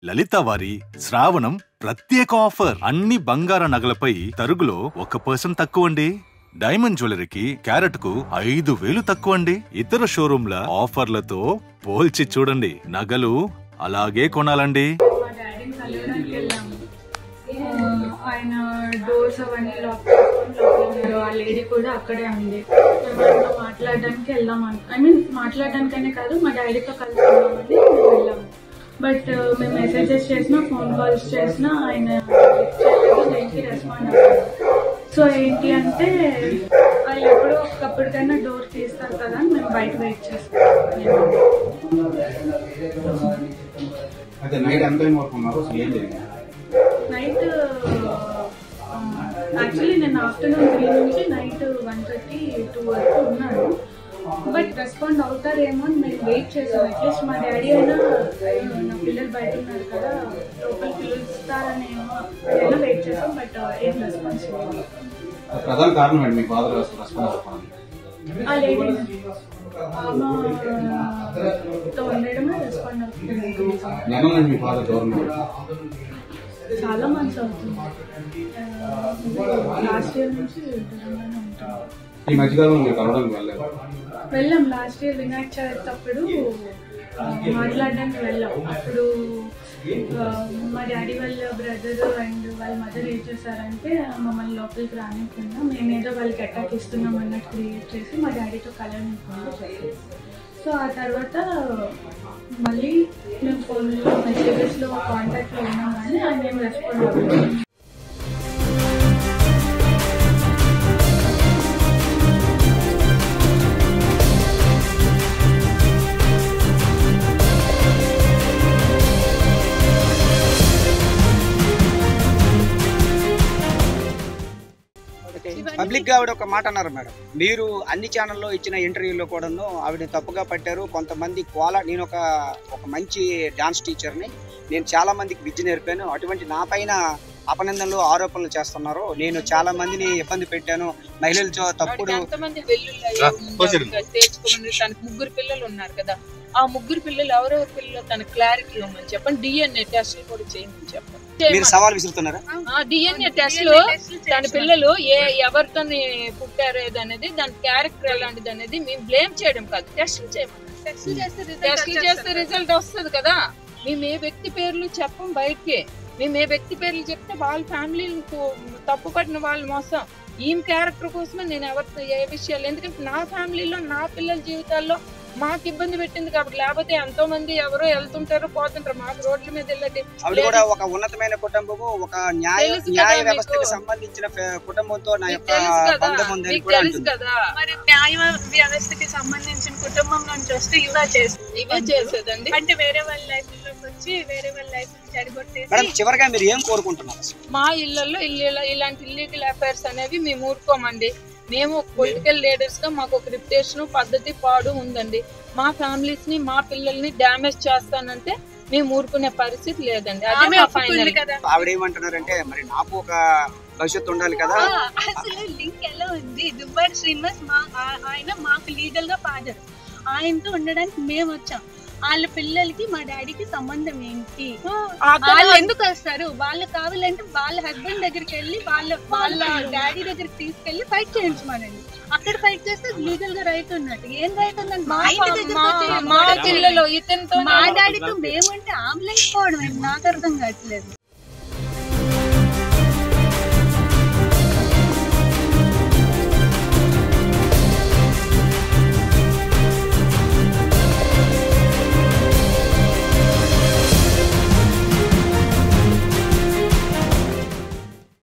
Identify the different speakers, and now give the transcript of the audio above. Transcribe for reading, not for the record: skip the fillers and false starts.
Speaker 1: లలిత వారి శ్రావణం ప్రత్యేక ఆఫర్. అన్ని బంగార నగలపై తరుగులో 1% తక్కువండి. డైమండ్ జ్యువెలరీకి క్యారెట్ కు 5,000 తక్కువండి. ఇతర షోరూంల ఆఫర్లతో పోల్చి చూడండి. నగలు అలాగే కొనాలండి.
Speaker 2: ఆయన డోర్స్ అవన్నీ లాక్ చేసుకున్నారు. ఆ లేడీ కూడా అక్కడే ఉంది. మాట్లాడడానికి వెళ్దామని, మాట్లాడడానికనే కాదు, మా డాడీతో కలిసి వెళ్దామని వెళ్ళాము. బట్ మేము మెసేజెస్ చేసినా, ఫోన్ కాల్స్ చేసినా ఆయన దేనికి రెస్పాండ్ అవ్వలేదు. సో ఏంటి అంటే వాళ్ళు ఎప్పుడో ఒకప్పటికైనా డోర్ తీస్తారు కదా అని మేము బయట వెయిట్ చేస్తాం. నైట్ యాక్చువల్లీ నేను ఆఫ్టర్నూన్ 3 నుంచి నైట్ 1:30, 2 వరకు ఉన్నాను. బట్ రెస్పాండ్ అవుతారేమో అని మేము వెయిట్ చేసాం. అట్లీస్ట్ మా డాడీ అయినా నా పిల్లలు బయట ఉన్నారు కదా, లోపల పిలుస్తారనేమో అయినా వెయిట్ చేసాం. బట్ ఏం రెస్పాన్స్ లేదు.
Speaker 3: ప్రధాన కారణం ఏంటి మీ ఫాదర్ రెస్పాన్స్ అవ్వడానికి?
Speaker 2: ఆ లేడీ తో ఉండడమే రెస్పాండ్ అవుతుంది. చాలా మంత్స్ అవుతుంది. లాస్ట్ ఇయర్ నుంచి వెళ్ళాం. లాస్ట్ ఇయర్ వినాయక చవితి అప్పుడు మాట్లాడడానికి వెళ్ళాం. అప్పుడు మా డాడీ వాళ్ళ బ్రదర్ అండ్ వాళ్ళ మదర్ ఏం చేశారంటే మమ్మల్ని లోపలికి రానికుండా మేమేదో వాళ్ళకి అటాక్ ఇస్తున్నాం అన్నట్టు క్రియేట్ చేసి మా డాడీతో కలవనికుండా చేశారు. సో ఆ తర్వాత మళ్ళీ మేము ఫోన్లో మెసేజెస్లో కాంటాక్ట్లో ఉన్నాం కానీ ఆయన ఏం రెస్పాండ్ అవ్వలేదు.
Speaker 4: పబ్లిక్ గా ఆవిడ ఒక మాట అన్నారు మేడం, మీరు అన్ని ఛానల్లో ఇచ్చిన ఇంటర్వ్యూలో కూడాను ఆవిడని తప్పుగా పట్టారు. కొంతమంది నేను ఒక మంచి డాన్స్ టీచర్ని, నేను చాలా మందికి విద్య నేర్పాను, అటువంటి నా పైన అపనిందనలు ఆరోపణలు చేస్తున్నారు, నేను చాలా మందిని ఇబ్బంది పెట్టాను, మహిళలతో తప్పుడు.
Speaker 5: తనకు 3 పిల్లలు ఉన్నారు కదా, ఆ 3 పిల్లలు ఎవరెవరి పిల్లలు తన క్లారిటీ ఇవ్వమని చెప్పండి. డిఎన్ఏ టెస్ట్లు కూడా చేయమని చెప్పండి.
Speaker 4: మీరు సవాల్ విసురుతున్నారా?
Speaker 5: డిఎన్ఏ టెస్ట్లు తన పిల్లలు ఎవరితో పుట్టారు అనేది, దాని క్యారెక్టర్ ఎలాంటిది అనేది మేము బ్లేమ్ చేయడం కాదు, టెస్ట్లు చేయమని. టెస్ట్లు చేస్తే రిజల్ట్ వస్తుంది కదా. మేము ఏ వ్యక్తి పేర్లు చెప్పం బయటకి. మేము ఏ వ్యక్తి పేర్లు చెప్తే వాళ్ళ ఫ్యామిలీని తప్పు పట్టిన వాళ్ళు మోసం. ఈమె క్యారెక్టర్ కోసమే నేను ఎవరితో ఏ విషయాలు, ఎందుకంటే నా ఫ్యామిలీలో నా పిల్లల జీవితాల్లో మాకు ఇబ్బంది పెట్టింది కాబట్టి, లేకపోతే ఎంతో మంది ఎవరో వెళ్తుంటారు పోతుంటారు, మాకు రోడ్ల మీద వెళ్ళేది.
Speaker 4: ఆవిడ కూడా ఒక ఉన్నతమైన కుటుంబము, ఒక న్యాయ వ్యవస్థకి సంబంధించిన కుటుంబంతో నా యొక్క బంధం ఉందని కూడా అంటుంది కదా.
Speaker 6: మరి న్యాయ వ్యవస్థకి సంబంధించిన కుటుంబం నుంచి వస్తే ఇవే చేసేదండి. అంటే వేరే వాళ్ళ లైఫ్ లోకి వచ్చి వేరే వాళ్ళ లైఫ్ చెడగొట్టేసి.
Speaker 4: మేడం చివరిగా మీరు ఏం కోరుకుంటున్నారు?
Speaker 5: మా ఇళ్లలో ఇలాంటి ఇల్లీగల్ అఫైర్స్ అనేవి మేము ఊరుకోమండి. మేము పొలిటికల్ లీడర్స్ గా మాకు ఒక రిప్యుటేషన్, పద్ధతి, పాడు ఉందండి. మా ఫ్యామిలీస్ ని, మా పిల్లల్ని డ్యామేజ్ చేస్తానంటే మేము ఊరుకునే పరిస్థితి లేదండి. అదే మా ఫైనల్.
Speaker 4: ఆవిడ ఏమంటున్నారంటే మరి నాకు ఒక భవిష్యత్తు ఉండాలి కదా.
Speaker 6: అసలు లింక్ ఎలా ఉంది? దువ్వాడ శ్రీనివాస్ ఆయన మాకు లీగల్ గా ఫాదర్, ఆయనతో ఉండడానికి మేము వచ్చాం. వాళ్ళ పిల్లలకి మా డాడీకి సంబంధం ఏంటి? వాళ్ళు ఎందుకు వస్తారు? వాళ్ళు కావాలంటే వాళ్ళ హస్బెండ్ దగ్గరికి వెళ్ళి వాళ్ళ డాడీ దగ్గరికి తీసుకెళ్లి ఫైట్ చేయించమనండి. అక్కడ ఫైట్ చేస్తే లీగల్ గా రైట్ ఉన్నట్టు. ఏం రైట్ ఉందండి? మా డాడీతో మేమంటే ఆమ్లైన్ పోవడం నాకు అర్థం కావట్లేదు.